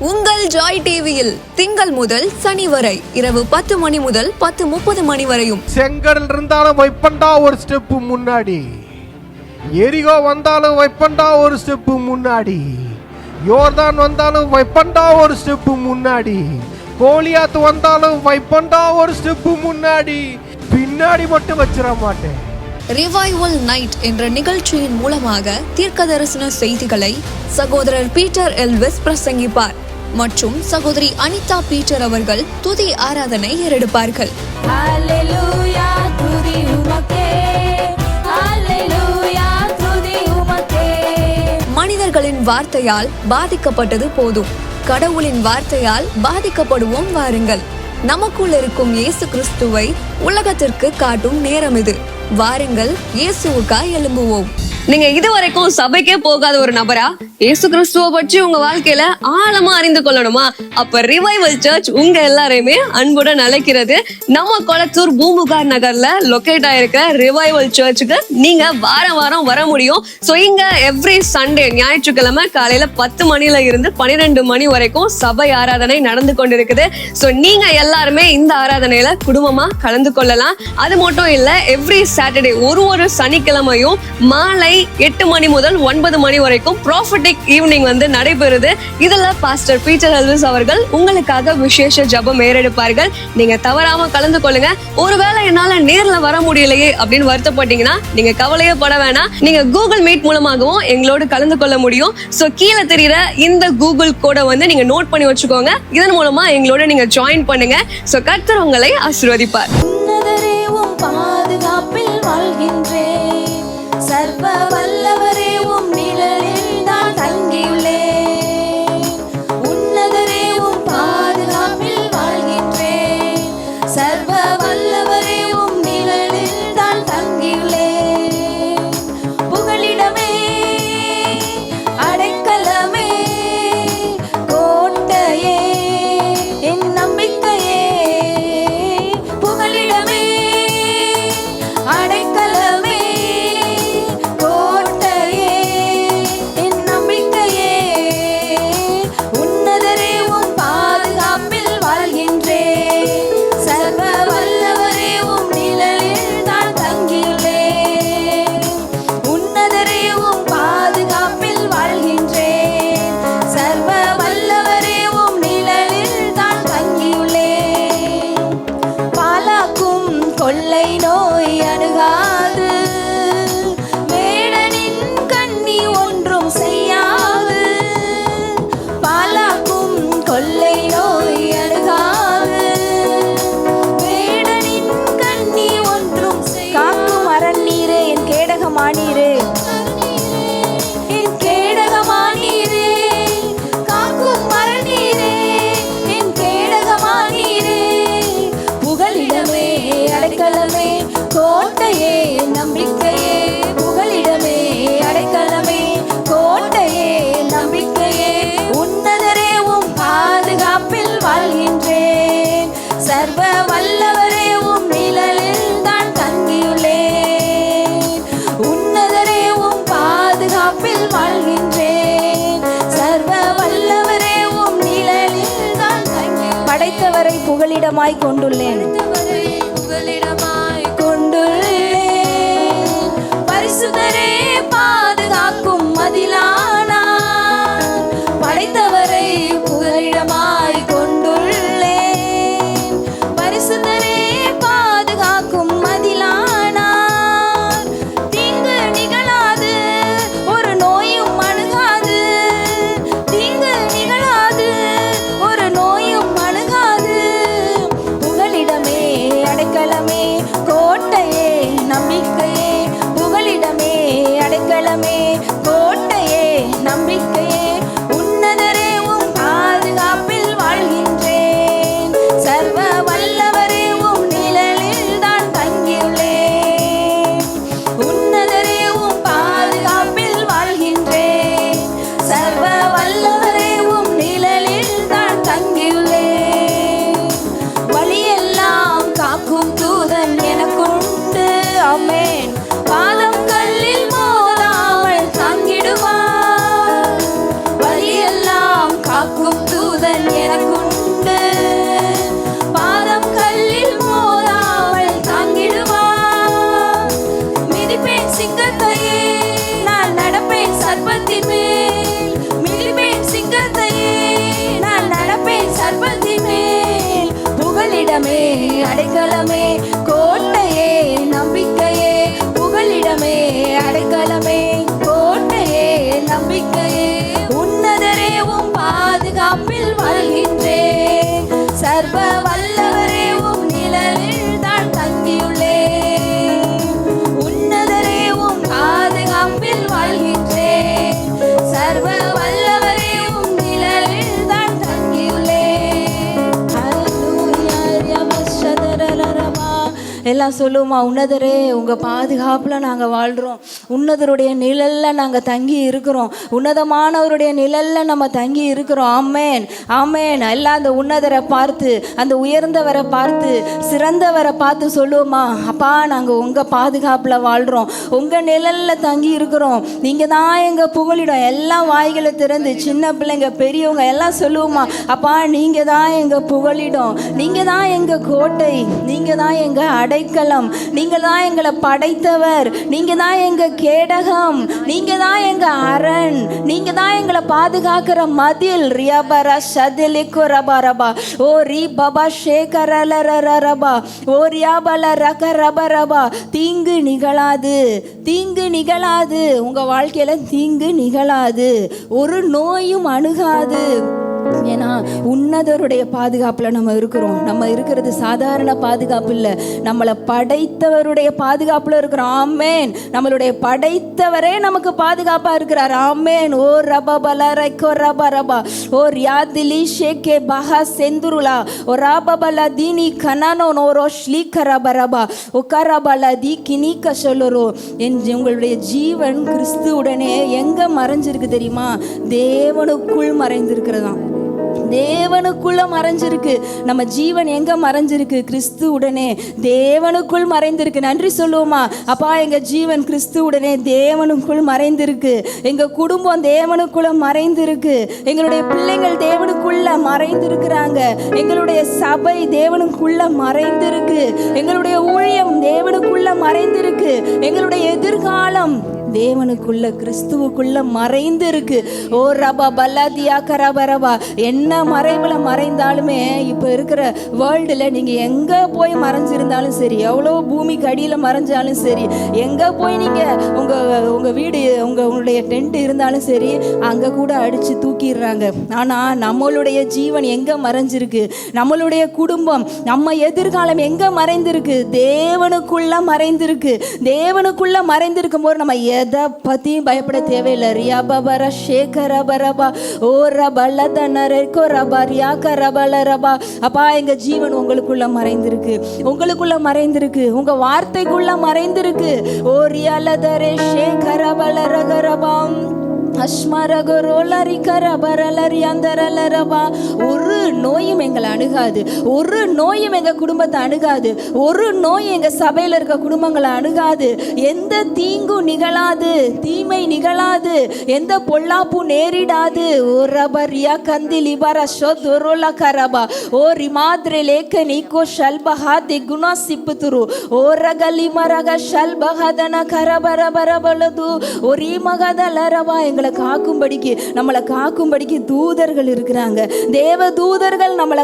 உங்கள் ஜாய் டிவியில் திங்கள் முதல் சனி வரை இரவு 10 மணி முதல் 10:30 மணி வரையும். செங்கடல் இருந்தாலும் வைப்பண்டா ஒரு ஸ்டெப் முன்னாடி, எரிகோ வந்தாலும் வைப்பண்டா ஒரு ஸ்டெப் முன்னாடி, யோர்தான் வந்தாலும் வைப்பண்டா ஒரு ஸ்டெப் முன்னாடி, கோலியாத்து வந்தாலும் வைப்பண்டா ஒரு ஸ்டெப் முன்னாடி, பின்னாடி மட்டும் வச்சிட மாட்டேன். ரிவைவல் நைட் என்ற நிகழ்ச்சியின் மூலமாக தீர்க்க தரிசன செய்திகளை சகோதரர் பீட்டர் எல்விஸ் பிரசங்கிப்பார் மற்றும் சகோதரி அனிதா பீட்டர் அவர்கள் துதி ஆராதனை ஏறெடுப்பார்கள். மனிதர்களின் வார்த்தையால் பாதிக்கப்பட்டது போதும், கடவுளின் வார்த்தையால் பாதிக்கப்படுவோம் வாருங்கள். நமக்குள் இருக்கும் இயேசு கிறிஸ்துவை உலகத்திற்கு காட்டும் நேரம் இது. வாருங்கள், இயேசுவுக்காய் எழும்புவோம். நீங்க இதுவரைக்கும் சபைக்கே போகாத ஒரு நபரா இயேசு கிறிஸ்துவ பற்றி உங்க வாழ்க்கையில ஆழமா அறிந்து கொள்ளணுமா? அப்ப ரிவைவல் சர்ச் உங்க எல்லாரையுமே அன்புடன் அழைக்கிறது. நம்ம கொளத்தூர் பூம்புகார் நகர்ல லொகேட் ஆயிருக்க ரிவைவல் சர்ச்சுக்கு நீங்க வாரம் வாரம் வர முடியும். சோ இங்க எவ்ரி சண்டே ஞாயிற்றுக்கிழமை காலையில 10 மணில இருந்து 12 மணி வரைக்கும் சபை ஆராதனை நடந்து கொண்டிருக்குது. சோ நீங்க எல்லாருமே இந்த ஆராதனையில குடும்பமா கலந்து கொள்ளலாம். அது மட்டும் இல்ல, எவ்ரி சாட்டர்டே ஒரு சனிக்கிழமையும் மாலை 8 மணி முதல் 9 மணி வரைக்கும் ப்ராஃபட்டிக் ஈவினிங் நடைபெறுது. இதுல பாஸ்டர் பீட்டர் எல்விஸ் அவர்கள் உங்களுக்காக விசேஷ ஜெபம் ஏறெடுப்பார்கள். நீங்க தவறாம கலந்து கொள்ளுங்க. ஒருவேளை என்னால நேர்ல வர முடியலையே அப்படின்னு வருத்தப்பட்டீங்கன்னா நீங்க கவலையே பட வேணாம். நீங்க கூகுள் மீட் மூலமாகவும் எங்களோடு கலந்து கொள்ள முடியும். சோ கீழே தெரியுற இந்த கூகுள் கோடை நீங்க நோட் பண்ணி வச்சுக்கோங்க. இதன் மூலமா எங்களோட நீங்க ஜாயின் பண்ணுங்க. சோ கர்த்தர் உங்களை ஆசீர்வதிப்பார். பாதுகாப்பில் வாழ்கின்றேன், சர்வ வல்லவரே உம் நிழலில் நான் தங்கியுள்ளேன். உன்னதரே உம் பாதுகாப்பில் வாழ்கின்றேன், சர்வ வல்லவரே உம் நிழலில் நான் தங்கியுள்ளேன். புகலிடமே, அடைக்கலமே, கோட்டையே, என் நம்பிக்கையே. புகலிடமே, அடைக்கலமே, கோட்டையே, என் நம்பிக்கையே. உன்னதரே உம் பாதுகாப்பில் வாழ்கின்றேன், சர்வ வல்லவரே உம் நிழலில் நான் தங்கியுள்ளேன். உன்னதரே உம் பாதுகாப்பில் வாழ்கின்றேன், சர்வ வல்லவரே உம் நிழலில் நான் தங்கியுள்ளேன். பாலாக்கும் கொள்ளை நோய் அணுகாது, வேடனின் கண்ணி ஒன்றும் செய்யாது. பாலாக்கும் கொள்ளை நோய் அணுகாது, வேடனின் கண்ணி ஒன்றும் காக்கும் அரண்நீரே, என் கேடகமானீரே, என் கேடகமானீரே, காக்கும் அரண்நீரே, என் கேடகமானீரே. புகலிடமே, அடைக்கலமே, கோட்டையே, நம்பிக்கையே. புகலிடமே, அடைக்கலமே, கோட்டையே, நம்பிக்கையே. உன்னதரே உம் பாதுகாப்பில் வாழ்கின்றேன், சர்வ வல்லவரே உம் நிழலில் நான் தங்கியுள்ளேன். உன்னதரே உம் பாதுகாப்பில் வாழ்கின்றேன், சர்வ வல்லவரே உம் நிழலில் நான் தங்கி. படைத்தவரை புகலிடமாய் கொண்டுள்ளேன், புகலிடமாய் கொண்டுள்ளேன். பரிசுத்தரே பாதுகாக்கும் மதிலானார், படைத்தவரை புகலிடமாய் கொண்டுள்ளேன். பரிசுத்தரே பாதுகாக்கும் மதிலானார், தீங்கு நிகழாது, ஒரு நோயும் அணுகாது. தீங்கு நிகழாது, ஒரு நோயும் அணுகாது. புகலிடமே, அடைக்கலமே, கோட்டையே, நம்பிக்கையே. புகலிடமே, அடைக்கலமே, கோட்டையே, நம்பிக்கையே. உன்னதரே உம் எல்லாம் சொல்லுவோமா, உன்னதரே உங்கள் பாதுகாப்பில் நாங்கள் வாழ்கிறோம், உன்னதருடைய நிழலில் நாங்கள் தங்கி இருக்கிறோம், உன்னதமானவருடைய நிழலில் நம்ம தங்கி இருக்கிறோம். ஆமேன் ஆமேன். எல்லாம் அந்த உன்னதரை பார்த்து, அந்த உயர்ந்தவரை பார்த்து, சிறந்தவரை பார்த்து சொல்லுவோமா, அப்பா நாங்கள் உங்கள் பாதுகாப்பில் வாழ்கிறோம், உங்கள் நிழலில் தங்கி இருக்கிறோம், நீங்கள் தான் எங்கள் புகழிடம். எல்லாம் வாய்களை திறந்து சின்ன பிள்ளைங்க பெரியவங்க எல்லாம் சொல்லுவோமா, அப்பா நீங்கள் தான் எங்கள் புகழிடம், நீங்கள் தான் எங்கள் கோட்டை, நீங்கள் தான் எங்கள் அடைக்கலம், நீங்கள் தான் எங்களை படைத்தவர், நீங்கள் தான் எங்கள் கேடகம், நீங்கள் தான் எங்கள் அரண், நீங்கள் தான் எங்களை பாதுகாக்கிற மதில். ரியாபரா ஷதிலிக்கு ரபரபா ஓ ரி பபா ஷேகரலரரபா ஓ ரியாபல ரக ரபரபா. தீங்கு நிகழாது, தீங்கு நிகழாது, உங்கள் வாழ்க்கையில் தீங்கு நிகழாது, ஒரு நோயும் அணுகாது. ஏன்னா உன்னதருடைய பாதுகாப்பில் நம்ம இருக்கிறோம். நம்ம இருக்கிறது சாதாரண பாதுகாப்பு இல்லை, நம்மளை படைத்தவருடைய பாதுகாப்பில் இருக்கிறோம். ஆமேன். நம்மளுடைய படைத்தவரே நமக்கு பாதுகாப்பாக இருக்கிறார். ஆமேன். ஓ ரபபல ரைக்கோ ரப ரபா ஓ ரியாதிலி ஷேகே பஹா செந்துருலா ஓ ராபபல தீனி கனானோ நோரோ ஸ்லீக்க ரப ரபா ஓ கரபல தி கினிக்க சொல்லரோ. உங்களுடைய ஜீவன் கிறிஸ்துவுடனே எங்கே மறைஞ்சிருக்கு தெரியுமா? தேவனுக்குள் மறைந்திருக்கிறதாம். தேவனுக்குள்ள மறைஞ்சிருக்கு. நம்ம ஜீவன் எங்க மறைஞ்சிருக்கு? கிறிஸ்து உடனே தேவனுக்குள் மறைந்திருக்கு. நன்றி சொல்லுவோமா, அப்பா எங்க ஜீவன் கிறிஸ்து உடனே தேவனுக்குள் மறைந்திருக்கு, எங்க குடும்பம் தேவனுக்குள்ள மறைந்திருக்கு, எங்களுடைய பிள்ளைகள் தேவனுக்குள்ள மறைந்திருக்கிறாங்க, எங்களுடைய சபை தேவனுக்குள்ள மறைந்திருக்கு, எங்களுடைய ஊழியம் தேவனுக்குள்ள மறைந்திருக்கு, எங்களுடைய எதிர்காலம் தேவனுக்குள்ள கிறிஸ்துவுக்குள்ள மறைந்து இருக்கு. ஓ ரபா பல்லாதியா கரபரபா. என்ன மறைவில் மறைந்தாலுமே இப்போ இருக்கிற வேர்ல்டில் நீங்கள் எங்கே போய் மறைஞ்சிருந்தாலும் சரி, எவ்வளோ பூமிக்கு அடியில் மறைஞ்சாலும் சரி, எங்கே போய் நீங்கள் உங்கள் வீடு உங்களுடைய டென்ட் இருந்தாலும் சரி, அங்கே கூட அடித்து தூக்கிடுறாங்க. ஆனால் நம்மளுடைய ஜீவன் எங்கே மறைஞ்சிருக்கு? நம்மளுடைய குடும்பம், நம்ம எதிர்காலம் எங்கே மறைந்திருக்கு? தேவனுக்குள்ள மறைந்திருக்கு. தேவனுக்குள்ள மறைந்திருக்கும் போது நம்ம எதை பத்தியும் பயப்பட தேவையில்லை. ரியா பபரா ஷேகர பரபா ஓ ரபலதனரேக்கோ ரபரியா கரபல ரபா. அப்பா எங்க ஜீவன் உங்களுக்குள்ள மறைந்திருக்கு, உங்களுக்குள்ள மறைந்திருக்கு, உங்க வார்த்தைக்குள்ள மறைந்திருக்கு. ஓ ரியாலதரே ஷேகர பல ரகரபாம் ஒரு நோயும் எங்களை அணுகாது, ஒரு நோயும் எங்க குடும்பத்தை அணுகாது, ஒரு நோய் எங்க சபையில் இருக்க குடும்பங்களை அணுகாது. எந்த தீங்கும் நிகழாது, தீமை நிகழாது, எந்த பொல்லாப்பு நேரிடாது. ஓ ரபரியா கந்திலிபர ஷோதுரோலா கரபா ஓ ரிமாத்ரே லேக்க நீக்கோ ஷல்பஹா திகுணா சிப்புதுரு ஓ ரகலி மரக ஷல்பஹதன கரபரபரபலது ஓ ரீமகதலரபா. எங்களை காக்கும்படிக்கு, நம்மளை காக்கும்படிக்கு தூதர்கள் இருக்கிறாங்க. தேவ தூதர்கள் நம்மளை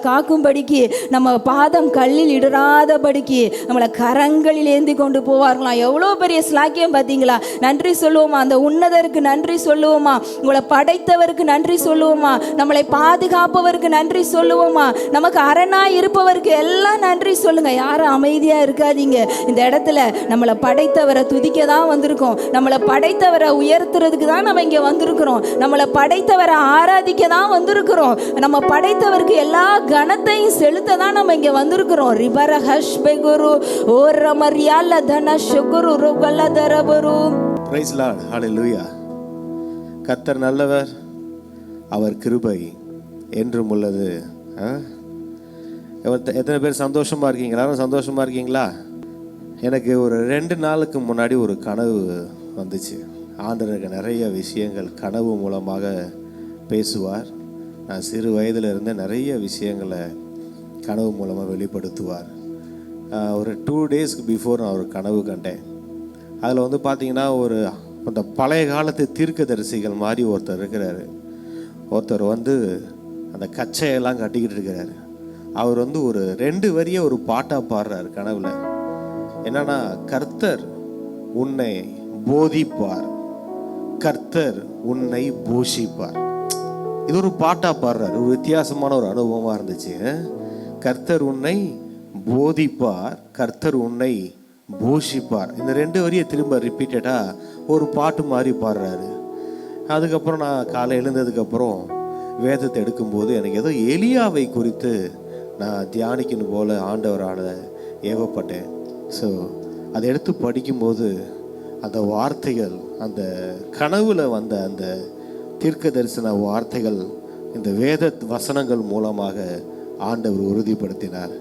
காக்கும்படிக்கு, நம்ம பாதம் கல்லில் இடராதபடிக்கு நம்மளை கரங்களில் ஏந்தி கொண்டு போவார்களாம். எவ்வளோ பெரிய ஸ்லாக்கியம் பார்த்தீங்களா? நன்றி சொல்லுவோமா, அந்த உன்னதருக்கு நன்றி சொல்லுவோமா, உங்களை படைத்தவருக்கு நன்றி சொல்லுவோமா, நம்மளை பாதுகாப்பவருக்கு நன்றி சொல்லுவோமா, நமக்கு அரணாய் இருப்பவருக்கு எல்லாம் நன்றி சொல்லுங்க. யாரும் அமைதியா இருக்காதீங்க. இந்த இடத்துல நம்மளை படைத்தவரை துதிக்க தான் வந்திருக்கோம், நம்மளை படைத்தவரை உயர்த்துறதுக்கு தான் நம்ம இங்க வந்திருக்கிறோம், நம்மளை படைத்தவரை ஆராதிக்க தான் வந்திருக்கிறோம், நம்ம படைத்தவருக்கு எல்லா கணத்தையும் செலுத்த தான் நம்ம இங்க வந்திருக்கிறோம். ரிபர ஹஷ் பெகுரு ஓ ரமரியால தன ஷுகுரு ருபல தரபரு. Price Lord. ஹல்லேலூயா. கர்த்தர் நல்லவர், அவர் கிருபை என்றும் உள்ளது. எத்தனை பேர் சந்தோஷமா இருக்கீங்க? எல்லாரும் சந்தோஷமா இருக்கீங்களா? எனக்கு ஒரு 2 நாளுக்கு முன்னாடி ஒரு கனவு வந்துச்சு. ஆண்டவருக்கு நிறைய விஷயங்கள் கனவு மூலமாக பேசுவார். நான் சிறு வயதில் இருந்து நிறைய விஷயங்களை கனவு மூலமாக வெளிப்படுத்துவார். ஒரு 2 டேஸ்க்கு பிஃபோர் நான் ஒரு கனவு கண்டேன். அதில் பார்த்தீங்கன்னா அந்த பழைய காலத்து தீர்க்கதரிசிகள் மாதிரி ஒருத்தர் இருக்கிறாரு. ஒருத்தர் அந்த கச்சையெல்லாம் கட்டிக்கிட்டு இருக்கிறாரு. அவர் ஒரு 2 வரியை ஒரு பாட்டாக பாடுறாரு கனவுல. என்னன்னா, கர்த்தர் உன்னை போதிப்பார், கர்த்தர் உன்னை பூஷிப்பார். இது ஒரு பாட்டா பாடுறாரு. ஒரு வித்தியாசமான ஒரு அனுபவமா இருந்துச்சு. கர்த்தர் உன்னை போதிப்பார், கர்த்தர் உன்னை பூஷிப்பார். இந்த 2 வரியை திரும்ப ரிப்பீட்டடா ஒரு பாட்டு மாதிரி பாடுறாரு. அதுக்கப்புறம் நான் காலை எழுந்ததுக்கப்புறம் வேதத்தை எடுக்கும்போது எனக்கு ஏதோ எலியாவை குறித்து நான் தியானிக்கணும் போல ஆண்டவரான ஏவப்பட்டேன். ஸோ அதை எடுத்து படிக்கும்போது அந்த வார்த்தைகள், அந்த கனவுல வந்த அந்த தீர்க்க தரிசன வார்த்தைகள் இந்த வேத வசனங்கள் மூலமாக ஆண்டவர் உறுதிப்படுத்தினார்.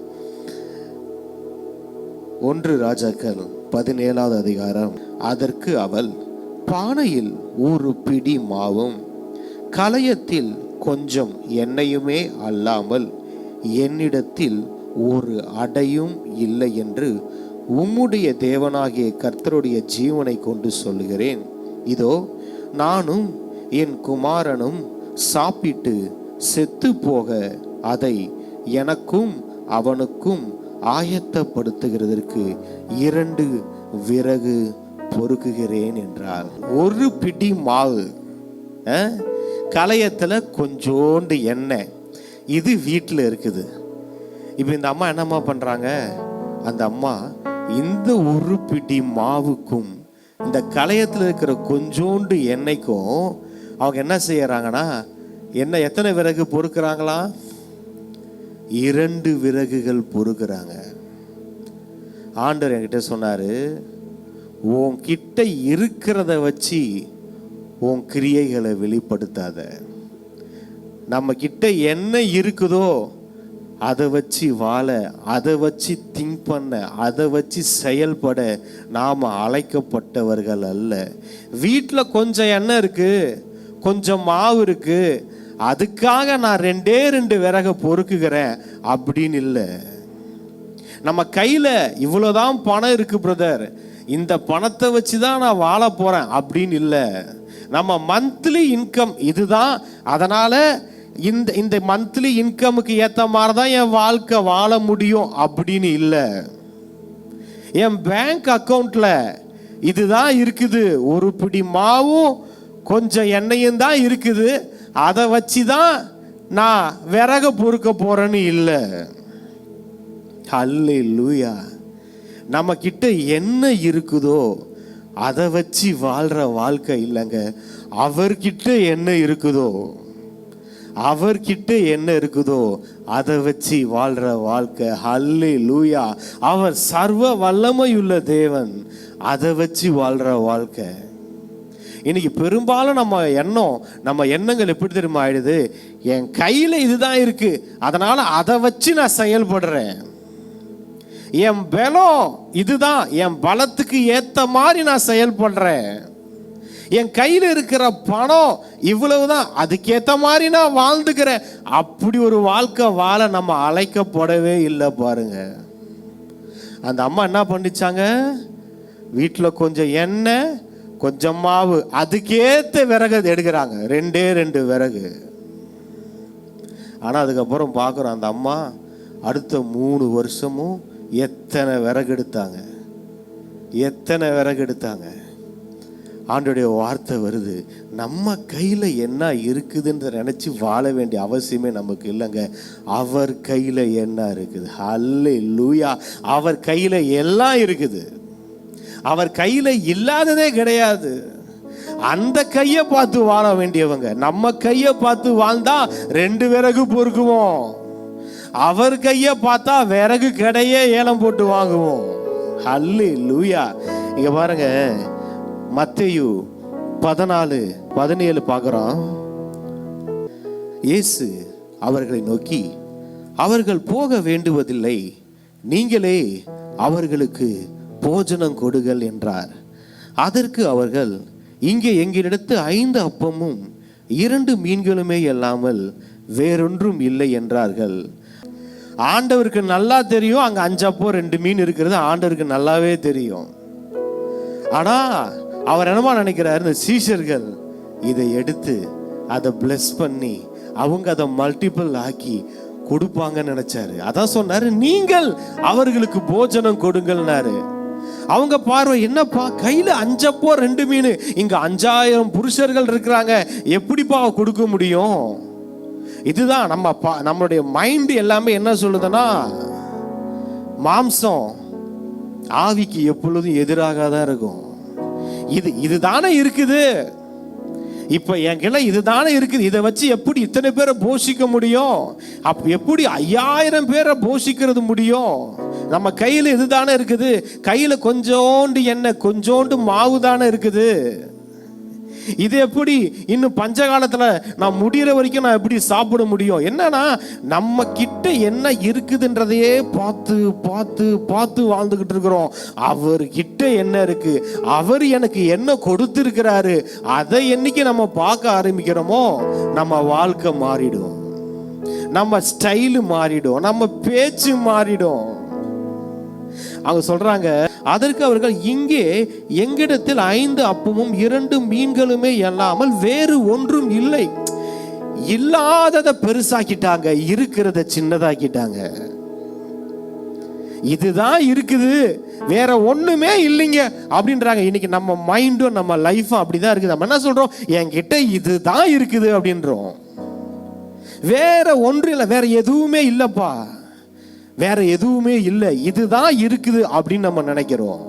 1 ராஜாக்கள் 17வது அதிகாரம். அதற்கு அவள், பானையில் ஒரு பிடி மாவும் கலயத்தில் கொஞ்சம் எண்ணெயுமே அல்லாமல் என்னிடத்தில் ஒரு அடையும் இல்லை என்று உம்முடைய தேவனாகிய கர்த்தருடைய ஜீவனை கொண்டு சொல்லுகிறேன். இதோ நானும் என் குமாரனும் சாப்பிட்டு செத்து போக அதை எனக்கும் அவனுக்கும் ஆயத்தப்படுத்துகிறதற்கு 2 விறகு பொறுக்குகிறேன் என்றார். ஒரு பிடி மாவு, கலயத்துல கொஞ்சோண்டு எண்ணெய், இது வீட்டில் இருக்குது. இப்போ இந்த அம்மா என்னம்மா பண்றாங்க? அந்த அம்மா இந்த ஒரு பிடி மாவுக்கும் இந்த கலயத்தில் இருக்கிற கொஞ்சோண்டு எண்ணெய்க்கும் அவங்க என்ன செய்யறாங்கன்னா, என்ன எத்தனை விறகு பொறுக்கிறாங்களா? 2 விறகுகள் பொறுக்கிறாங்க. ஆண்டவர் என்கிட்ட சொன்னாரு, உன்கிட்ட இருக்கிறத வச்சு உன் கிரியைகளை வெளிப்படுத்தாத. நம்ம கிட்ட என்ன இருக்குதோ அதை வச்சு வாழ, அதை வச்சு திங்க் பண்ண, அதை வச்சு செயல்பட நாம் அழைக்கப்பட்டவர்கள் அல்ல. வீட்டில் கொஞ்சம் எண்ணெய் இருக்கு, கொஞ்சம் மாவு இருக்கு, அதுக்காக நான் 2 விறக பொறுக்குகிறேன் அப்படின்னு இல்லை. நம்ம கையில் இவ்வளோதான் பணம் இருக்கு பிரதர், இந்த பணத்தை வச்சு தான் நான் வாழ போறேன் அப்படின்னு இல்லை. நம்ம மந்த்லி இன்கம் இதுதான், அதனால இந்த மந்த்லி இன்கமுக்கு ஏற்ற மாதிரி தான் என் வாழ்க்கை வாழ முடியும் அப்படின்னு இல்லை. என் பேங்க் அக்கௌண்ட்ல இதுதான் இருக்குது, ஒரு பிடி மாவும் கொஞ்சம் எண்ணெயும் தான் இருக்குது, அதை வச்சு தான் நான் விறக பொறுக்க போறேன்னு இல்லை. ஹல்லேலூயா. நம்ம கிட்ட என்ன இருக்குதோ அதை வச்சு வாழ்ற வாழ்க்கை இல்லைங்க. அவர்கிட்ட என்ன இருக்குதோ, அவர்கிட்ட என்ன இருக்குதோ அதை வச்சு வாழ்ற வாழ்க்கை. ஹல்லேலூயா. அவர் சர்வ வல்லமையுள்ள தேவன், அதை வச்சு வாழ்ற வாழ்க்கை. இன்னைக்கு பெரும்பாலும் நம்ம எண்ணங்கள் எப்படி தெரியுமா ஆயிடுது? என் கையில இதுதான் இருக்கு, அதனால அதை வச்சு நான் செயல்படுறேன். என் பலம் இதுதான், என் பலத்துக்கு ஏத்த மாதிரி நான் செயல்படுறேன். என் கையில் இருக்கிற பணம் இவ்வளவுதான், அதுக்கேற்ற மாதிரி நான் வாழ்ந்துக்கிறேன். அப்படி ஒரு வாழ்க்கை வாழ நம்ம அழைக்கப்படவே இல்லை. பாருங்க, அந்த அம்மா என்ன பண்ணிச்சாங்க? வீட்டில் கொஞ்சம் எண்ணெய், கொஞ்சம் மாவு, அதுக்கேற்ற விறகு எடுக்கிறாங்க, 2 விறகு. ஆனால் அதுக்கப்புறம் பார்க்குறோம், அந்த அம்மா அடுத்த 3 வருஷமும் எத்தனை விறகு எடுத்தாங்க, எத்தனை விறகு எடுத்தாங்க. ஆண்டோடைய வார்த்தை வருது, நம்ம கையில் என்ன இருக்குதுன்னு நினச்சி வாழ வேண்டிய அவசியமே நமக்கு இல்லைங்க. அவர் கையில் என்ன இருக்குது? ஹல்லேலூயா. அவர் கையில் எல்லாம் இருக்குது. அவர் கையில் இல்லாததே கிடையாது. அந்த கையை பார்த்து வாழ வேண்டியவங்க. நம்ம கையை பார்த்து வாழ்ந்தா 2 விறகு பொறுக்குவோம். அவர் கையை பார்த்தா விறகு கடையே ஏலம் போட்டு வாங்குவோம். ஹல்லேலூயா. இங்க பாருங்க, மத்தேயு 14:17 பார்க்கிறோம். இயேசு அவர்களை நோக்கி, அவர்கள் போக வேண்டுவதில்லை, நீங்களே அவர்களுக்கு போஜனம் கொடுங்கள் என்றார். அதற்கு அவர்கள், இங்கே எங்களிடத்து 5 அப்பமும் 2 மீன்களுமே இல்லாமல் வேறொன்றும் இல்லை என்றார்கள். ஆண்டவருக்கு நல்லா தெரியும், அங்க 5 அப்பம் 2 மீன் இருக்கிறது ஆண்டவருக்கு நல்லாவே தெரியும். ஆனா அவர் என்னமா நினைக்கிறாரு? இந்த சீஷர்கள் இதை எடுத்து அதை பிளஸ் பண்ணி அவங்க அதை மல்டிபிள் ஆக்கி கொடுப்பாங்கன்னு நினைச்சாரு. அதான் சொன்னாரு, நீங்கள் அவர்களுக்கு போஜனம் கொடுங்கள்னாரு. அவங்க பார்வை என்னப்பா, கையில 5 அப்பம் 2 மீன், இங்க 5000 புருஷர்கள் இருக்கிறாங்க, எப்படிப்பா கொடுக்க முடியும்? இதுதான் நம்மளுடைய மைண்ட் எல்லாமே என்ன சொல்லுதுன்னா, மாம்சம் ஆவிக்கு எப்பொழுதும் எதிராக தான் இருக்கும். இதுதானே இருக்குது, இப்ப என்கிட்ட இதுதானே இருக்குது, இதை வச்சு எப்படி இத்தனை பேரை போஷிக்க முடியும்? எப்படி 5000 பேரை போஷிக்கிறது முடியும்? நம்ம கையில இதுதானே இருக்குது, கையில கொஞ்சோண்டு எண்ணெய் கொஞ்சோண்டு மாவு தானே இருக்குது. இது எப்படி இன்னும் பஞ்ச காலத்துல நான் முடிகிற வரைக்கும் நான் எப்படி சாப்பிட முடியும்? என்னன்னா நம்ம கிட்ட என்ன இருக்குதுன்றதையே பார்த்து பார்த்து பார்த்து வாழ்ந்துகிட்டு இருக்கிறோம். அவர் கிட்ட என்ன இருக்கு, அவர் எனக்கு என்ன கொடுத்திருக்கிறாரு, அதை என்னைக்கு நம்ம பார்க்க ஆரம்பிக்கிறோமோ நம்ம வாழ்க்கை மாறிடும், நம்ம ஸ்டைலு மாறிடும், நம்ம பேச்சு மாறிடும். அவங்க சொல்றாங்க, அதற்கு அவர்கள், இங்கே எங்கிடத்தில் 5 அப்பமும் 2 மீன்களுமே இல்லாமல் வேறு ஒன்றும் இல்லை. இல்லாததை பெருசாக்கிட்டாங்க, இருக்கிறத சின்னதாக்கிட்டாங்க. இதுதான் இருக்குது, வேற ஒண்ணுமே இல்லைங்க அப்படின்றாங்க. இன்னைக்கு நம்ம மைண்டும் நம்ம லைஃபும் அப்படிதான் இருக்குது. நம்ம என்ன சொல்றோம், என்கிட்ட இதுதான் இருக்குது அப்படின்றோம். வேற ஒன்று இல்லை, வேற எதுவுமே இல்லப்பா, வேற எதுவுமே இல்லை, இதுதான் இருக்குது அப்படின்னு நம்ம நினைக்கிறோம்.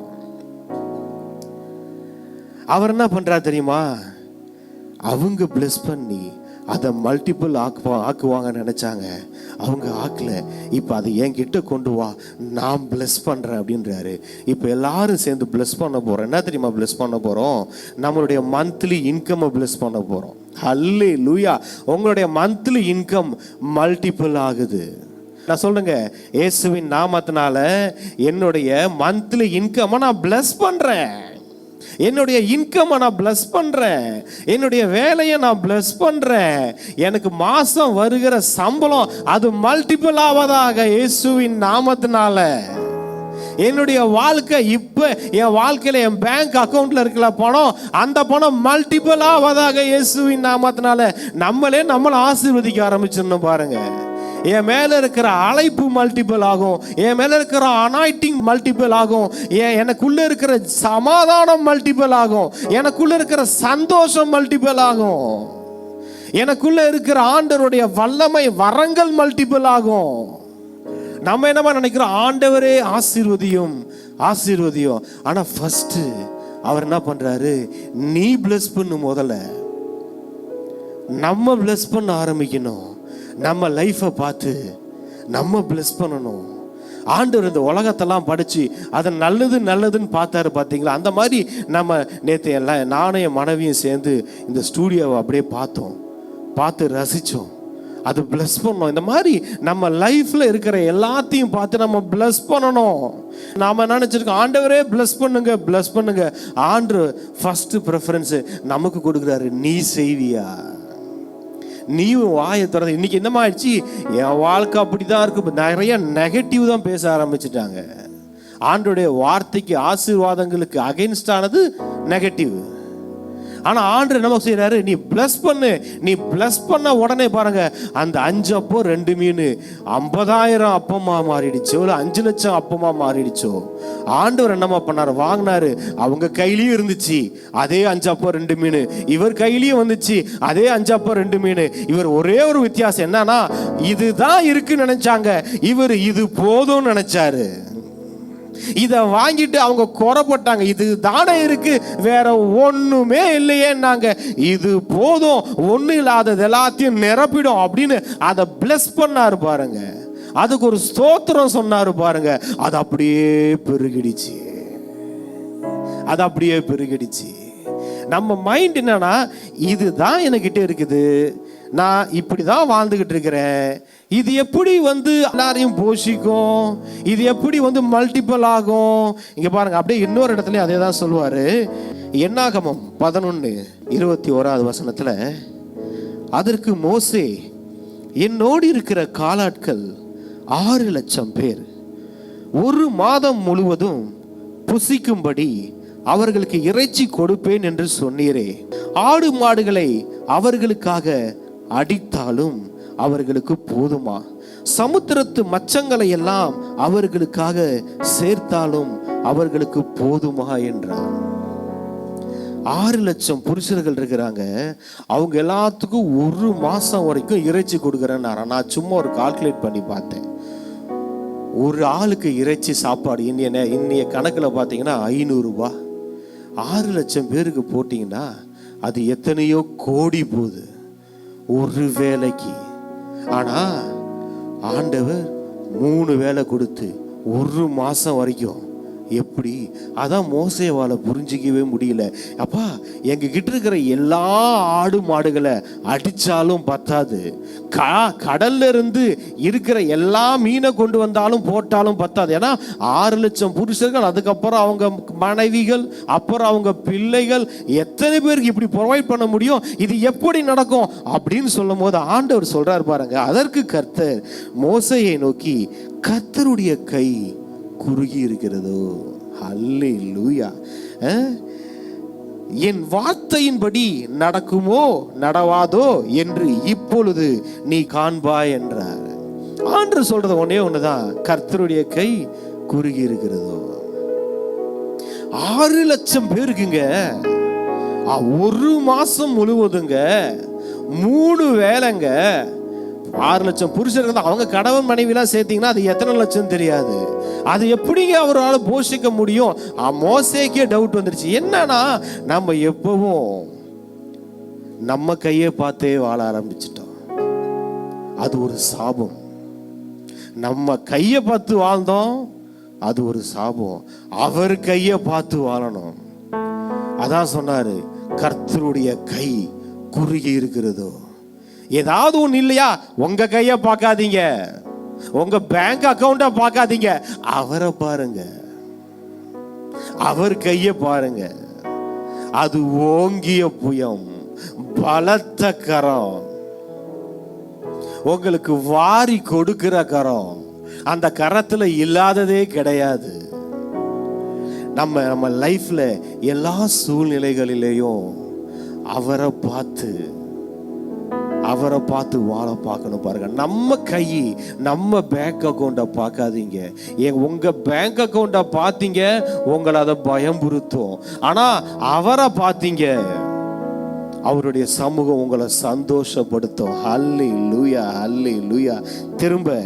அவர் என்ன பண்றாரு தெரியுமா? அவங்க பிளஸ் பண்ணி அதை மல்டிபிள் ஆக்குவாங்க நினைச்சாங்க, அவங்க ஆக்கல. இப்ப அதை என்கிட்ட கொண்டு வா, நான் பிளஸ் பண்றேன் அப்படின்றாரு. இப்ப எல்லாரும் சேர்ந்து பிளஸ் பண்ண போறோம். என்ன தெரியுமா பிளஸ் பண்ண போறோம்? நம்மளுடைய மந்த்லி இன்கம் பிளஸ் பண்ண போறோம். ஹல்லேலூயா! உங்களுடைய மந்த்லி இன்கம் மல்டிபிள் ஆகுது. நான் சொல்லுங்க, இயேசுவின் நாமத்தினால என்னுடைய மந்த்லி இன்கம் நான் பிளஸ் பண்றேன், என்னுடைய இன்கம் நான் பிளஸ் பண்றேன், என்னுடைய வேலையை நான் பிளஸ் பண்றேன். எனக்கு மாசம் வருகிற சம்பளம் அது மல்டிபிள் ஆவதாக இயேசுவின் நாமத்தினால. என்னுடைய வாழ்க்கை இப்ப என் வாழ்க்கையில என் பேங்க் அக்கவுண்ட்ல இருக்கிற பணம், அந்த பணம் மல்டிபிள் ஆவதாக இயேசுவின் நாமத்தினால. நம்மளை ஆசீர்வதிக்க ஆரம்பிச்சிடணும் பாருங்க. என் மேல இருக்கிற அழைப்பு மல்டிபிள் ஆகும், என் மேல இருக்கிற அனாயிட்டிங் மல்டிபிள் ஆகும், எனக்குள்ள இருக்கிற சமாதானம் மல்டிபிள் ஆகும், எனக்குள்ள இருக்கிற சந்தோஷம் மல்டிபிள் ஆகும், எனக்குள்ள இருக்கிற ஆண்டவருடைய வல்லமை வரங்கள் மல்டிபிள் ஆகும். நம்ம என்னமா நினைக்கிறோம், ஆண்டவரே ஆசீர்வதியும் ஆசீர்வதியும். ஆனா ஃபர்ஸ்ட் அவர் என்ன பண்றாரு, நீ பிளஸ் பண்ணு, முதல்ல நம்ம பிளஸ் பண்ண ஆரம்பிக்கணும். நம்ம லைஃபை பார்த்து நம்ம பிளஸ் பண்ணணும். ஆண்டவர் இந்த உலகத்தெல்லாம் படிச்சு அதை நல்லது நல்லதுன்னு பார்த்தாரு பார்த்தீங்களா? அந்த மாதிரி நம்ம நேற்று எல்லாம் நானும் என் மனைவியும் சேர்ந்து இந்த ஸ்டூடியோவை அப்படியே பார்த்து ரசித்தோம், அது பிளஸ் பண்ணோம். இந்த மாதிரி நம்ம லைஃப்ல இருக்கிற எல்லாத்தையும் பார்த்து நம்ம பிளஸ் பண்ணணும். நாம நினைச்சிருக்கோம், ஆண்டவரே பிளஸ் பண்ணுங்க. ஆண்டவர் ஃபர்ஸ்ட் ப்ரெஃபரன்ஸ் நமக்கு கொடுக்குறாரு. நீ செய்வியா? நீயும் வாயை திறந்து. இன்னைக்கு என்னமா ஆயிடுச்சு, என் வாழ்க்கை அப்படிதான் இருக்கு, நிறைய நெகட்டிவ் தான் பேச ஆரம்பிச்சுட்டாங்க. ஆண்டோடைய வார்த்தைக்கு ஆசீர்வாதங்களுக்கு அகைன்ஸ்டானது நெகட்டிவ். ஆனா ஆண்டு என்ன செய்யறாரு, நீ பிளஸ் பண்ணு. நீ பிளஸ் பண்ண உடனே பாருங்க, அந்த 5 அப்போ 2 மீன் 50,000 அப்பமா மாறிடுச்சோ, 5 லட்சம் அப்பமா மாறிடுச்சோ. ஆண்டவர் என்னமா பண்ணாரு, வாங்கினாரு. அவங்க கையிலயும் இருந்துச்சு அதே 5 அப்போ 2 மீன், இவர் கையிலயும் வந்துச்சு அதே 5 அப்போ 2 மீன். இவர் ஒரே ஒரு வித்தியாசம் என்னன்னா, இதுதான் இருக்குன்னு நினைச்சாங்க, இவர் இது போதும்னு நினைச்சாரு. இதை வாங்கிட்டு அவங்க குறைப்பட்டாங்க, இது தானே இருக்கு, வேற ஒண்ணுமே இல்லையேன்னாங்க. இது போதும், ஒண்ணு இல்லாதது எல்லாத்தையும் நிரப்பிடும் அப்படின்னு அதை பிளஸ் பண்ணாரு பாருங்க. அதுக்கு ஒரு ஸ்தோத்திரம் சொன்னாரு பாருங்க. அது அப்படியே பெருகிடுச்சு. நம்ம மைண்ட் என்னன்னா, இதுதான் என்கிட்ட இருக்குது, நான் இப்படிதான் வாழ்ந்துகிட்டு இருக்கிறேன், இது எப்படி எல்லாரையும் போஷிக்கும், இது எப்படி மல்டிபிள் ஆகும். இங்க பாருங்க, அப்படியே இன்னொரு இடத்துல அதே தான் சொல்லுவாரு. என்னாகமம் 11:21 அதற்கு மோசே, என்னோடு இருக்கிற காலாட்கள் 6 லட்சம் பேர், 1 மாதம் முழுவதும் புசிக்கும்படி அவர்களுக்கு இறைச்சி கொடுப்பேன் என்று சொன்னீரே. ஆடு மாடுகளை அவர்களுக்காக அடித்தாலும் அவர்களுக்கு போதுமா? சமுத்திரத்து மச்சங்களை எல்லாம் அவர்களுக்காக சேர்த்தாலும் அவர்களுக்கு போதுமா என்றார். 6 லட்சம் புருஷர்கள் இருக்கிறாங்க, அவங்க எல்லாத்துக்கும் 1 மாசம் வரைக்கும் இறைச்சி கொடுக்குறேன்னாரா. நான் சும்மா ஒரு கால்குலேட் பண்ணி பார்த்தேன். ஒரு ஆளுக்கு இறைச்சி சாப்பாடு இன்னைய கணக்கில் பார்த்தீங்கன்னா 500 ரூபாய். 6 லட்சம் பேருக்கு போட்டிங்கன்னா அது எத்தனையோ கோடி போகுது ஒரு வேலைக்கு. ஆனா ஆண்டவர் 3 வேலை கொடுத்து 1 மாசம் வரைக்கும் எப்படி? அதான் மோசேவால புரிஞ்சிக்கவே முடியல. அப்பா, எங்க கிட்ட இருக்கிற எல்லா ஆடு மாடுகளை அடிச்சாலும் பத்தாது, கடல்ல இருந்து இருக்கிற எல்லா மீனை கொண்டு வந்தாலும் போட்டாலும் பத்தாது. ஏன்னா 6 லட்சம் புருஷர்கள், அதுக்கப்புறம் அவங்க மனைவிகள், அப்புறம் அவங்க பிள்ளைகள், எத்தனை பேருக்கு இப்படி ப்ரொவைட் பண்ண முடியும்? இது எப்படி நடக்கும் அப்படின்னு சொல்லும் போது ஆண்டவர் சொல்றாரு பாருங்க, அதற்கு கர்த்தர் மோசேயை நோக்கி, கர்த்தருடைய கை குறுகி இருக்கிறதோ. அல்லேலூயா. என் வார்த்தையின்படி நடக்குமோ நடவாதோ என்று இப்பொழுது நீ காண்பாய் என்றார். ஆண்டவர் சொல்றது ஒன்னே ஒண்ணுதான், கர்த்தருடைய கை குறுகி இருக்கிறதோ. 6 லட்சம் பேருக்குங்க, 1 மாசம் முழுவதுங்க, 3 வேலைங்க, 6 லட்சம் புருஷர்கள் தான். அவங்க கணவன் மனைவிலாம் சேர்த்தீங்கன்னா அது எத்தனை லட்சம் தெரியாது. அது எப்படிங்க அவரால் போஷிக்க முடியும்? மோசேக்கே டவுட் வந்துருச்சு. என்னன்னா, நம்ம எப்பவும் நம்ம கையை பார்த்தே வாழ ஆரம்பிச்சிட்டோம். அது ஒரு சாபம். நம்ம கையை பார்த்து வாழ்ந்தோம், அது ஒரு சாபம். அவர் கையை பார்த்து வாழணும். அதான் சொன்னாரு, கர்த்தருடைய கை குறுகி இருக்கிறதோ. ஏதாவது ஒண்ணு இல்லையா, உங்க கைய பார்க்காதீங்க, உங்க பேங்க் அக்கவுண்ட பார்க்காதீங்க, அவரை பாருங்க, அவர் கைய பாருங்க. அது ஓங்கிய புயம், பலத்த கரம், உங்களுக்கு வாரி கொடுக்கிற கரம். அந்த கரத்துல இல்லாததே கிடையாது. நம்ம லைஃப்ல எல்லா சூழ்நிலைகளிலேயும் அவரை பார்த்து வாழ பார்க்கணும். பாருங்க, நம்ம கை, நம்ம பேங்க் அக்கௌண்ட்டை பார்க்காதீங்க. உங்க பேங்க் அக்கௌண்ட்டை பார்த்தீங்க, உங்களை அதை பயம்புறுத்தும். ஆனா அவரை பார்த்தீங்க, அவருடைய சமூகம் உங்களை சந்தோஷப்படுத்தும். அல்லேலூயா, அல்லேலூயா. திரும்ப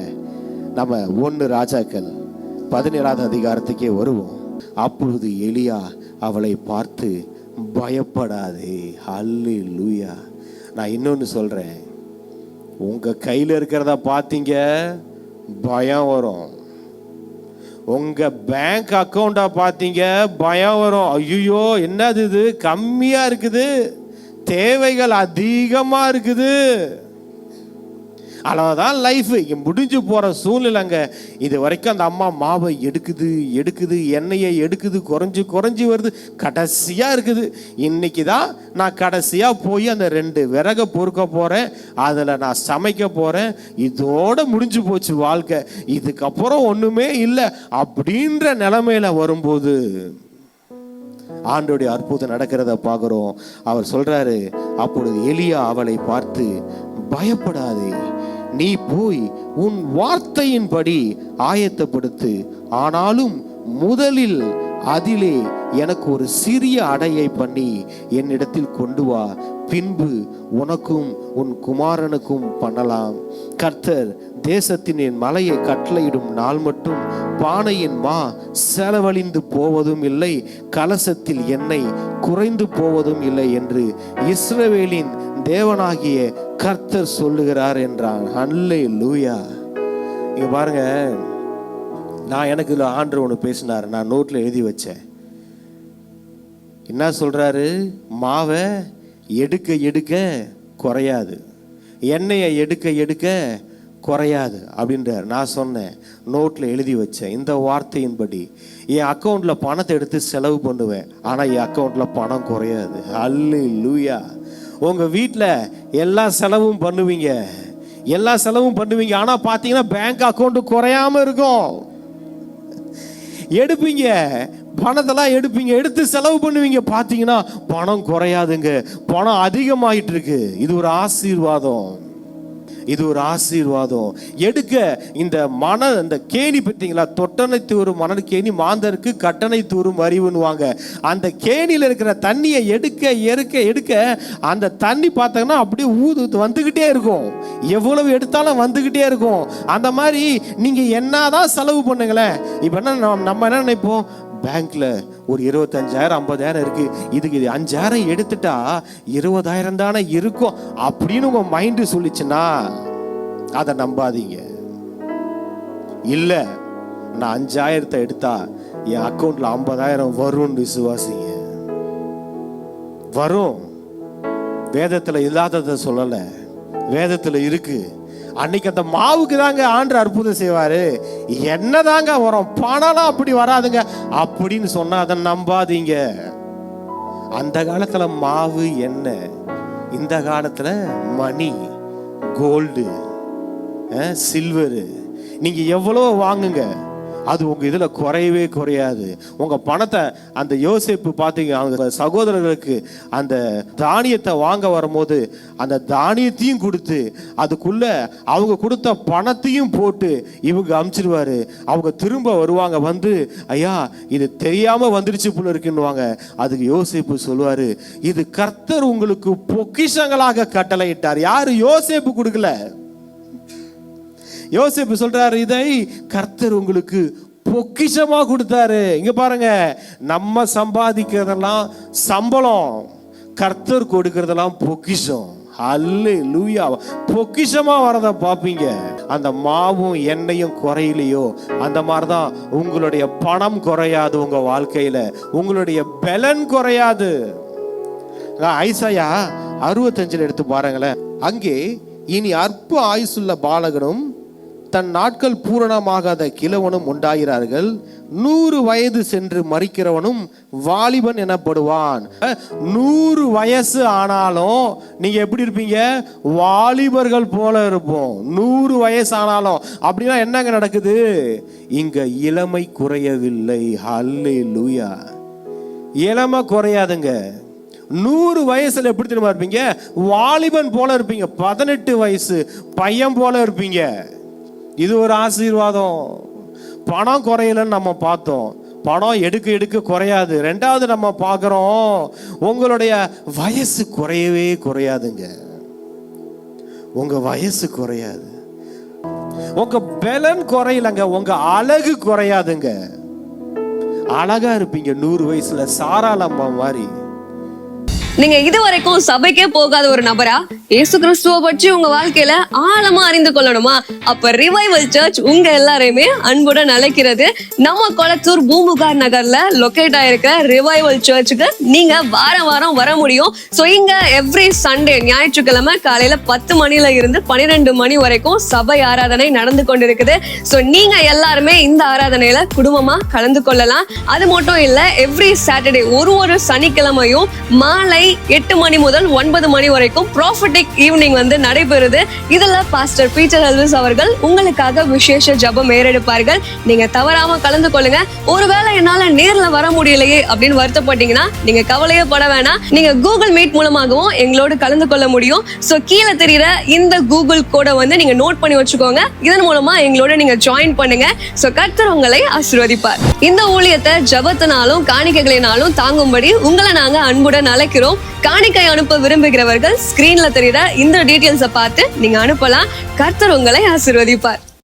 நம்ம 1 ராஜாக்கள் 17ஆவது அதிகாரத்துக்கே வருவோம். அப்பொழுது எலியா அவளை பார்த்து, பயப்படாதே. அல்லேலூயா. நான் இன்னொன்னு சொல்றேன், உங்க கையில இருக்கிறத பார்த்தீங்க, பயம் வரும். உங்க பேங்க் அக்கௌண்ட்டை பார்த்தீங்க, பயம் வரும். ஐயோ, என்னது இது, கம்மியா இருக்குது, தேவைகள் அதிகமா இருக்குது. அளவுதான் லைஃப் முடிஞ்சு போற சூழ்நிலைங்க. இது வரைக்கும் அந்த அம்மா மாவை எடுக்குது, எண்ணெயை எடுக்குது, குறைஞ்சி வருது, கடைசியா இருக்குது. இன்னைக்கு தான் நான் கடைசியா போய் அந்த 2 விறகை பொறுக்க போறேன், அதுல நான் சமைக்க போறேன், இதோட முடிஞ்சு போச்சு வாழ்க்கை, இதுக்கப்புறம் ஒண்ணுமே இல்லை அப்படின்ற நிலைமையில வரும்போது ஆண்டோடைய அற்புதம் நடக்கிறத பார்க்கிறோம். அவர் சொல்றாரு, அப்பொழுது எலியா அவளை பார்த்து, பயப்படாதே, நீ போய் உன் வார்த்தையின்படி ஆயத்தப்படுத்து, ஆனாலும் முதலில் அதிலே எனக்கு ஒரு சிறிய அடையை பண்ணி என்னிடத்தில் கொண்டு வா, பின்பு உனக்கும் உன் குமாரனுக்கும் பண்ணலாம். கர்த்தர் தேசத்தின் என் மலையை கட்டளையிடும் நாள் மட்டும் பானையின் மா செலவழிந்து போவதும் இல்லை, கலசத்தில் எண்ணெய் குறைந்து போவதும் இல்லை என்று இஸ்ரவேலின் தேவனாகிய கர்த்தர் சொல்லுகிறார் என்றான். அல்லேலூயா. இங்க பாருங்க, நான் எனக்கு ஆண்டவர் ஒன்று பேசினார், நான் நோட்ல எழுதி வச்சேன். என்ன சொல்றாரு? மாவை எடுக்க எடுக்க குறையாது, எண்ணெயை எடுக்க எடுக்க குறையாது அப்படின்றார். நான் சொன்னேன், நோட்டில் எழுதி வச்சேன், இந்த வார்த்தையின்படி என் அக்கௌண்ட்டில் பணத்தை எடுத்து செலவு பண்ணுவேன், ஆனால் என் அக்கௌண்ட்டில் பணம் குறையாது. அல்லேலூயா. உங்கள் வீட்டில் எல்லா செலவும் பண்ணுவீங்க, ஆனால் பார்த்தீங்கன்னா பேங்க் அக்கௌண்ட்டு குறையாமல் இருக்கும். எடுப்பீங்க, பணத்தெல்லாம் எடுத்து செலவு பண்ணுவீங்க, பார்த்தீங்கன்னா பணம் குறையாதுங்க, பணம் அதிகமாயிட்டு இருக்கு. இது ஒரு ஆசீர்வாதம். எடுக்க இந்த கேணி பார்த்தீங்களா, தொட்டனை தூரும் மணல் கேணி மாந்தருக்கு கட்டணை தூரும் அறிவுன்னுவாங்க. அந்த கேணியில் இருக்கிற தண்ணியை எடுக்க அந்த தண்ணி பார்த்தீங்கன்னா அப்படியே வந்துகிட்டே இருக்கும், எவ்வளவு எடுத்தாலும் வந்துகிட்டே இருக்கும். அந்த மாதிரி நீங்க என்னதான் செலவு பண்ணுங்களேன். இப்ப நம்ம என்ன நினைப்போம், பேங்க்ல ஒரு 25,000 50,000 இருக்கு, இதுக்கு 5,000 எடுத்துட்டா 20,000 தானே இருக்கும் அப்படின்னு உங்க மைண்டு சொல்லிச்சுன்னா அதை நம்பாதீங்க. இல்ல, நான் 5,000 எடுத்தா என் அக்கௌண்ட்ல 50,000 வரும்னு விசுவாசிங்க. வரும். வேதத்துல இல்லாததை சொல்லல, வேதத்துல இருக்கு. அன்னைக்கு அந்த மாவுக்கு தாங்க ஆண்டவர் அற்புதம் செய்வாரு. என்னதாங்க வரும், பணம்லாம் அப்படி வராதுங்க அப்படின்னு சொன்னா அதை நம்பாதீங்க. அந்த காலத்துல மாவு என்ன, இந்த காலத்துல மணி, கோல்டு, சில்வரு. நீங்க எவ்வளவு வாங்குங்க, அது உங்க இதுல குறையவே குறையாது. உங்க பணத்தை அந்த யோசேப்பு பாத்தீங்க, அவங்க சகோதரர்களுக்கு அந்த தானியத்தை வாங்க வரும்போது அந்த தானியத்தையும் கொடுத்து அதுக்குள்ள அவங்க கொடுத்த பணத்தையும் போட்டு இவங்க அமுச்சிடுவாரு. அவங்க திரும்ப வருவாங்க, வந்து ஐயா இது தெரியாம வந்துருச்சு போல இருக்குன்னுவாங்க. அதுக்கு யோசேப்பு சொல்லுவாரு, இது கர்த்தர் உங்களுக்கு பொக்கிஷங்களாக கட்டளையிட்டார். யாரு? யோசேப்பு கொடுக்கல. யோசேப்பு சொல்றாரு, இதை கர்த்தர் உங்களுக்கு பொக்கிஷமா கொடுத்தாரு. இங்க பாருங்க, நம்ம சம்பாதிக்கிறதெல்லாம் சம்பளம், கர்த்தர் கொடுக்கறதெல்லாம் பொக்கிஷம். அல்லேலூயா. பொக்கிஷமா வரத பாப்பீங்க. அந்த மாவும் எண்ணெயும் குறையிலையோ அந்த மாதிரிதான் உங்களுடைய பணம் குறையாது, உங்க வாழ்க்கையில உங்களுடைய பலன் குறையாது. ஐசாயா 65 எடுத்து பாருங்களேன். அங்கே இனி அற்ப ஆயுசுள்ள பாலகனும் தன் நாட்கள் பூரணமாகாத கிழவனும் உண்டாகிறார்கள். 100 வயது சென்று மரிக்கிறவனும் வாலிபன் எனப்படுவான். 100 வயசு ஆனாலும் நீங்க எப்படி இருப்பீங்க? வாலிபர்கள் போல இருப்போம். 100 வயசு ஆனாலும். அப்படின்னா என்னங்க நடக்குது? இங்க இளமை குறையவில்லை. அல்லேலூயா. இளமை குறையாதுங்க. 100 வயசுல எப்படி தெரியுமா இருப்பீங்க? வாலிபன் போல இருப்பீங்க. 18 வயசு பையன் போல இருப்பீங்க. இது ஒரு ஆசீர்வாதம். பணம் குறையலன்னு நம்ம பார்த்தோம். பணம் எடுக்க எடுக்க குறையாது. ரெண்டாவது நம்ம பார்க்கிறோம், உங்களுடைய வயசு குறையவே குறையாதுங்க. உங்க வயசு குறையாது. உங்க பலன் குறையலங்க, உங்க அழகு குறையாதுங்க. அழகா இருப்பீங்க 100 வயசுல. சாராளம்மா மாதிரி. நீங்க இதுவரைக்கும் சபைக்கே போகாத ஒரு நபரா இயேசு கிறிஸ்துவ பற்றி உங்க வாழ்க்கையில ஆழமா அறிந்து கொள்ளணுமா? அப்ப ரிவைவல் சர்ச் உங்க எல்லாரையுமே அன்புடன் அழைக்கிறது. நம்ம கொளத்தூர் பூம்புகார் நகர்ல லொகேட் ஆயிருக்க ரிவைவல் சர்ச்சுக்கு நீங்க வாரம் வாரம் வர முடியும். சோ இங்க எவ்ரி சண்டே ஞாயிற்றுக்கிழமை காலையில 10 மணில இருந்து 12 மணி வரைக்கும் சபை ஆராதனை நடந்து கொண்டிருக்குது. சோ நீங்க எல்லாருமே இந்த ஆராதனையில குடும்பமா கலந்து கொள்ளலாம். அது மட்டும் இல்ல, எவ்ரி சாட்டர்டே ஒரு சனிக்கிழமையும் மாலை 8 மணி முதல் 9 மணி வரைக்கும் ப்ராஃபிட்டிக் ஈவினிங் வந்து நடைபெறுது. இதுல பாஸ்டர் பீட்டர் எல்விஸ் அவர்கள் உங்களுக்காக விசேஷ ஜெபம் ஏறெடுப்பார்கள். நீங்க தவறாம கலந்து கொள்ளுங்க. ஒருவேளை என்னால நேர்ல வர முடியலையே அப்படின்னு வருத்தப்பட்டீங்கன்னா நீங்க கவலையே பட வேணாம். நீங்க கூகுள் மீட் மூலமாகவும் எங்களோடு கலந்து கொள்ள முடியும். சோ கீழே தெரியுற இந்த கூகுள் கோடை வந்து நீங்க நோட் பண்ணி வச்சுக்கோங்க. இதன் மூலமா எங்களோட நீங்க ஜாயின் பண்ணுங்க. சோ கர்த்தர் உங்களை ஆசீர்வதிப்பார். இந்த ஊழியத்தை ஜெபத்தினாலும் காணிக்கைகளினாலும் தாங்கும்படி உங்களை நாங்க அன்புடன் அழைக்கிறோம். காணிக்கை அனுப்ப விரும்புகிறவர்கள் ஸ்கிரீன்ல தெரியுற இந்த டீடைல்ஸை பார்த்து நீங்க அனுப்பலாம். கர்த்தர் உங்களை ஆசீர்வதிப்பார்.